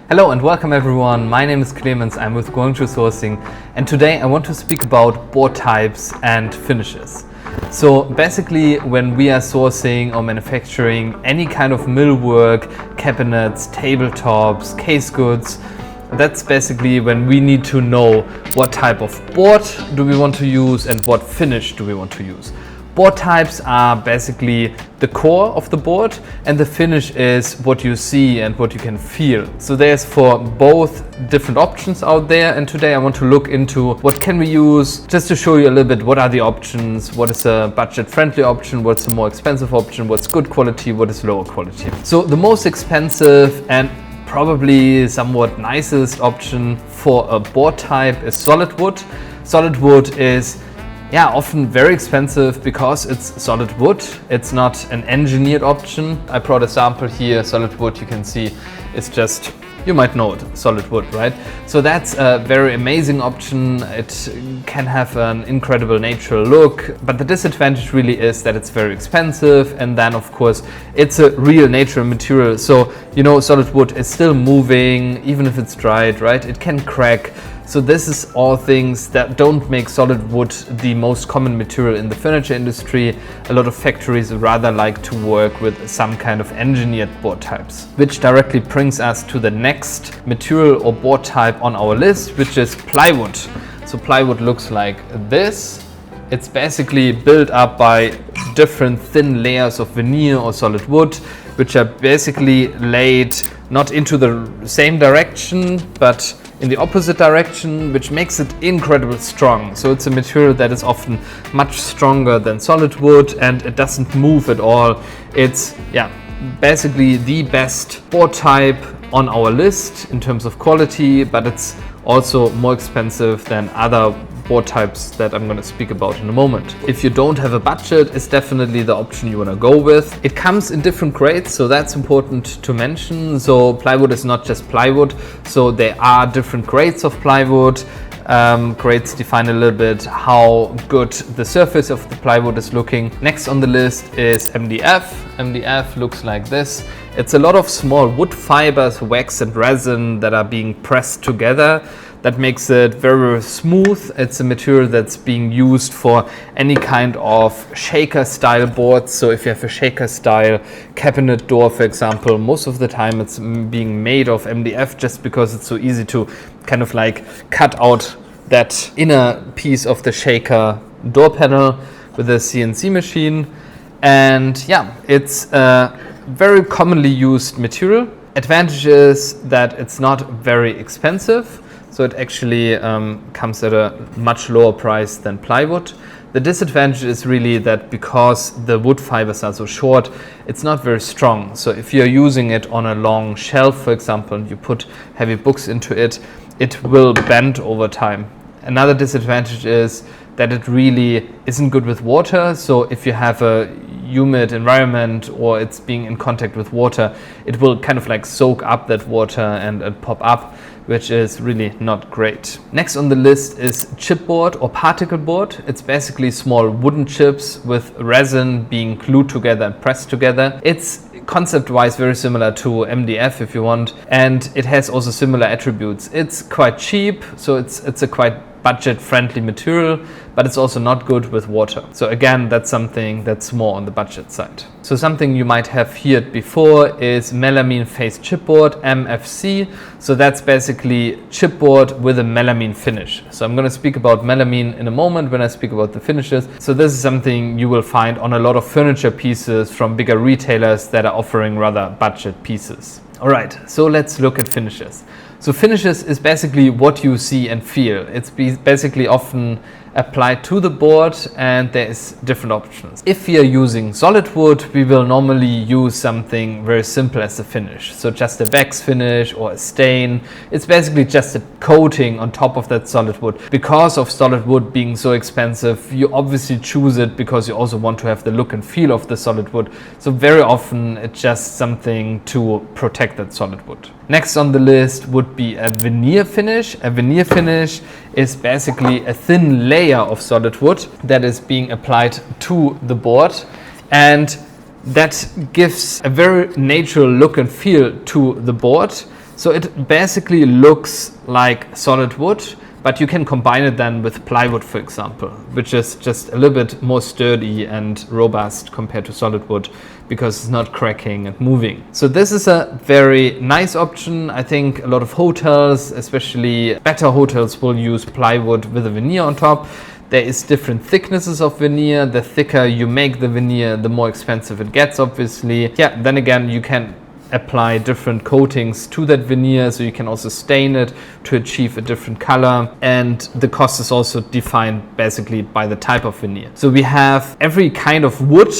Hello and welcome everyone, my name is Clemens, I'm with Going Through Sourcing, and today I want to speak about board types and finishes. So basically when we are sourcing or manufacturing any kind of millwork, cabinets, tabletops, case goods, that's basically when we need to know what type of board do we want to use and what finish do we want to use. Board types are basically the core of the board, and the finish is what you see and what you can feel. So there's for both different options out there, and today I want to look into what can we use, just to show you a little bit what are the options, what is a budget friendly option, what's a more expensive option, what's good quality, what is lower quality. So the most expensive and probably somewhat nicest option for a board type is solid wood. Solid wood is often very expensive because it's solid wood. It's not an engineered option. I brought a sample here. Solid wood, you can see, it's just, you might know it, solid wood, right? So that's a very amazing option. It can have an incredible natural look, but the disadvantage really is that it's very expensive, and then of course it's a real natural material. So, you know, solid wood is still moving, even if it's dried, right? It can crack. So this is all things that don't make solid wood the most common material in the furniture industry. A lot of factories rather like to work with some kind of engineered board types, which directly brings us to the next material or board type on our list, which is plywood. So plywood looks like this. It's basically built up by different thin layers of veneer or solid wood, which are basically laid not into the same direction, but in the opposite direction, which makes it incredibly strong. So it's a material that is often much stronger than solid wood, and it doesn't move at all. It's basically the best board type on our list in terms of quality, but it's also more expensive than other board types that I'm going to speak about in a moment. If you don't have a budget, it's definitely the option you want to go with. It comes in different grades, so that's important to mention. So plywood is not just plywood, so there are different grades of plywood. Grades define a little bit how good the surface of the plywood is looking. Next on the list is MDF. MDF looks like this. It's a lot of small wood fibers, wax and resin that are being pressed together. That makes it very smooth. It's a material that's being used for any kind of shaker style boards. So if you have a shaker style cabinet door, for example, most of the time it's being made of MDF just because it's so easy to kind of like cut out that inner piece of the shaker door panel with a CNC machine. And it's a very commonly used material. Advantage is that it's not very expensive. So it actually comes at a much lower price than plywood. The disadvantage is really that because the wood fibers are so short, it's not very strong. So if you're using it on a long shelf, for example, and you put heavy books into it, it will bend over time. Another disadvantage is that it really isn't good with water. So if you have a humid environment or it's being in contact with water, it will kind of like soak up that water and pop up, which is really not great. Next on the list is chipboard or particle board. It's basically small wooden chips with resin being glued together and pressed together. It's concept-wise very similar to MDF if you want, and it has also similar attributes. It's quite cheap, so it's a quite budget-friendly material, but it's also not good with water. So again, that's something that's more on the budget side. So something you might have heard before is melamine faced chipboard, MFC. So that's basically chipboard with a melamine finish. So I'm going to speak about melamine in a moment when I speak about the finishes. So this is something you will find on a lot of furniture pieces from bigger retailers that are offering rather budget pieces. All right, so let's look at finishes. So finishes is basically what you see and feel. It's basically often applied to the board, and there is different options. If we are using solid wood, we will normally use something very simple as a finish. So just a wax finish or a stain. It's basically just a coating on top of that solid wood. Because of solid wood being so expensive, you obviously choose it because you also want to have the look and feel of the solid wood. So very often it's just something to protect that solid wood. Next on the list would be a veneer finish. A veneer finish is basically a thin layer of solid wood that is being applied to the board, and that gives a very natural look and feel to the board. So it basically looks like solid wood, but you can combine it then with plywood, for example, which is just a little bit more sturdy and robust compared to solid wood because it's not cracking and moving. So this is a very nice option. I think a lot of hotels, especially better hotels, will use plywood with a veneer on top. There is different thicknesses of veneer. The thicker you make the veneer, the more expensive it gets, obviously. Yeah, then again, you can apply different coatings to that veneer, so you can also stain it to achieve a different color, and the cost is also defined basically by the type of veneer. So we have every kind of wood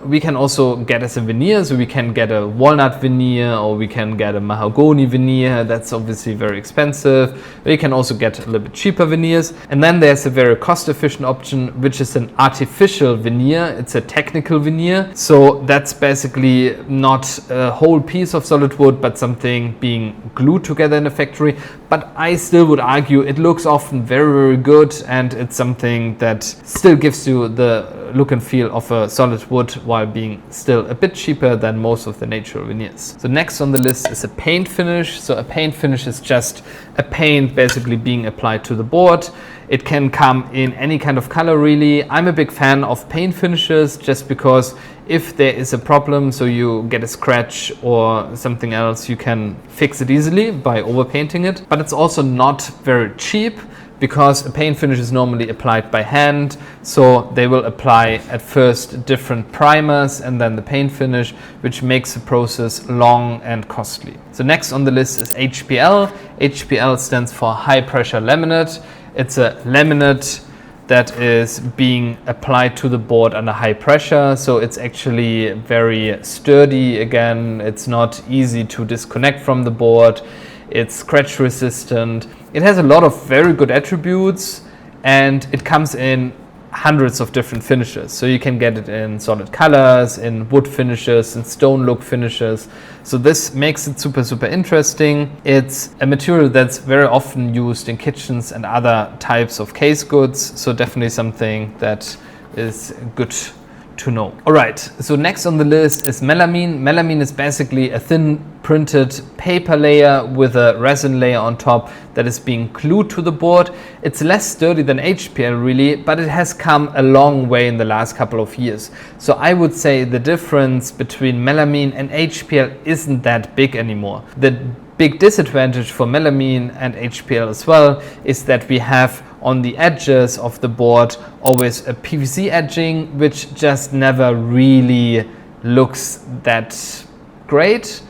we can also get as a veneer, so we can get a walnut veneer or we can get a mahogany veneer. That's obviously very expensive, but you can also get a little bit cheaper veneers. And then there's a very cost efficient option, which is an artificial veneer. It's a technical veneer, so that's basically not a whole piece of solid wood but something being glued together in a factory. But I still would argue it looks often very, very good, and it's something that still gives you the look and feel of a solid wood while being still a bit cheaper than most of the natural veneers. So next on the list is a paint finish. So a paint finish is just a paint basically being applied to the board. It can come in any kind of color, really. I'm a big fan of paint finishes just because if there is a problem, so you get a scratch or something else, you can fix it easily by overpainting it. But it's also not very cheap, because a paint finish is normally applied by hand, so they will apply at first different primers and then the paint finish, which makes the process long and costly. So next on the list is HPL. HPL stands for high pressure laminate. It's a laminate that is being applied to the board under high pressure, so it's actually very sturdy. Again, it's not easy to disconnect from the board. It's scratch resistant. It has a lot of very good attributes, and it comes in hundreds of different finishes. So you can get it in solid colors, in wood finishes, in stone look finishes. So this makes it super, super interesting. It's a material that's very often used in kitchens and other types of case goods. So definitely something that is good to know. All right, so next on the list is melamine. Melamine is basically a thin printed paper layer with a resin layer on top that is being glued to the board. It's less sturdy than HPL really, but it has come a long way in the last couple of years. So I would say the difference between melamine and HPL isn't that big anymore. The big disadvantage for melamine and HPL as well is that we have on the edges of the board always a PVC edging, which just never really looks that great.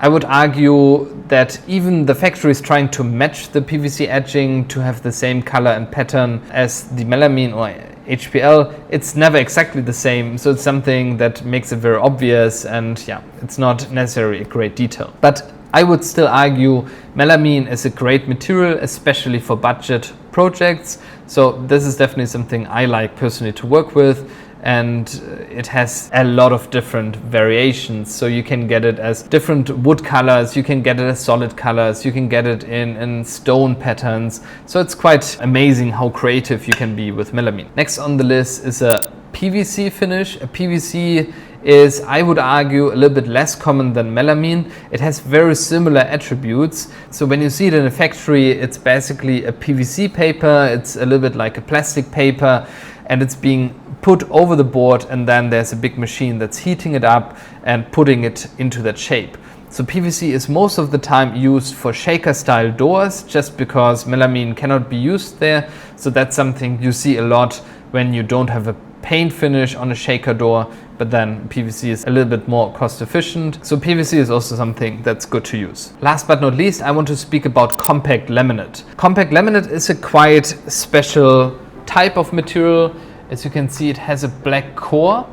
I would argue that even the factory is trying to match the PVC edging to have the same color and pattern as the melamine or HPL. It's never exactly the same, so it's something that makes it very obvious, and yeah, it's not necessarily a great detail. But I would still argue melamine is a great material, especially for budget projects. So this is definitely something I like personally to work with, and it has a lot of different variations. So you can get it as different wood colors, you can get it as solid colors, you can get it in stone patterns. So it's quite amazing how creative you can be with melamine. Next on the list is a PVC finish. A PVC is, I would argue, a little bit less common than melamine. It has very similar attributes. So when you see it in a factory, it's basically a PVC paper. It's a little bit like a plastic paper, and it's being put over the board, and then there's a big machine that's heating it up and putting it into that shape. So PVC is most of the time used for shaker style doors, just because melamine cannot be used there. So that's something you see a lot when you don't have a paint finish on a shaker door, but then PVC is a little bit more cost efficient. So PVC is also something that's good to use. Last but not least, I want to speak about compact laminate. Compact laminate is a quite special type of material. As you can see, it has a black core.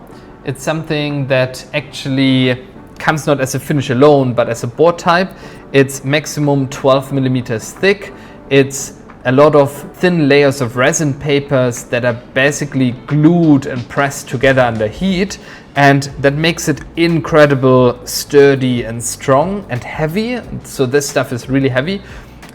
It's something that actually comes not as a finish alone, but as a board type. It's maximum 12 millimeters thick. It's a lot of thin layers of resin papers that are basically glued and pressed together under heat, and that makes it incredible sturdy and strong and heavy. So this stuff is really heavy,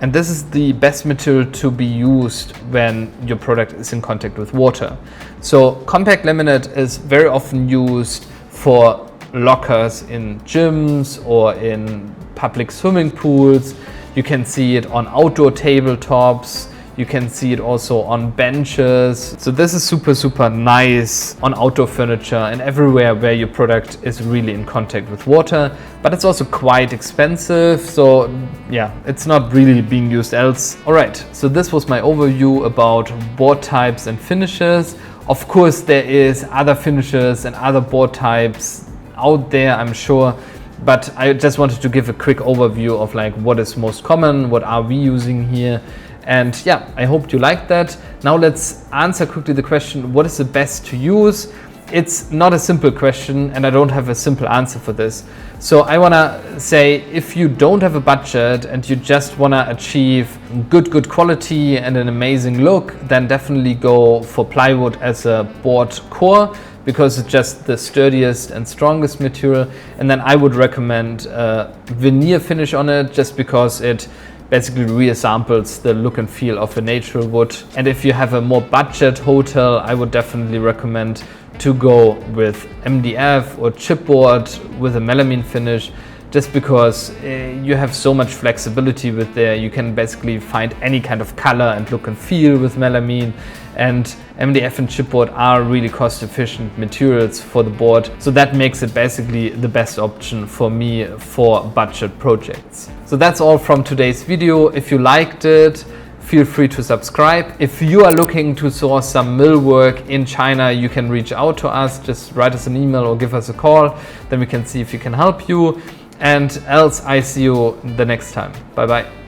and this is the best material to be used when your product is in contact with water. So compact laminate is very often used for lockers in gyms or in public swimming pools. You can see it on outdoor tabletops. You can see it also on benches. So this is super nice on outdoor furniture and everywhere where your product is really in contact with water. But it's also quite expensive. So yeah, it's not really being used else. All right, so this was my overview about board types and finishes. Of course, there is other finishes and other board types out there, I'm sure. But I just wanted to give a quick overview of like what is most common, what are we using here. And yeah, I hope you liked that. Now let's answer quickly the question, what is the best to use? It's not a simple question and I don't have a simple answer for this. So I wanna say, if you don't have a budget and you just wanna achieve good quality and an amazing look, then definitely go for plywood as a board core, because it's just the sturdiest and strongest material. And then I would recommend a veneer finish on it, just because it basically resamples the look and feel of a natural wood. And if you have a more budget hotel, I would definitely recommend to go with MDF or chipboard with a melamine finish, just because you have so much flexibility with there. You can basically find any kind of color and look and feel with melamine. And MDF and chipboard are really cost efficient materials for the board. So that makes it basically the best option for me for budget projects. So that's all from today's video. If you liked it, feel free to subscribe. If you are looking to source some millwork in China, you can reach out to us. Just write us an email or give us a call. Then we can see if we can help you. And else I see you the next time. Bye bye.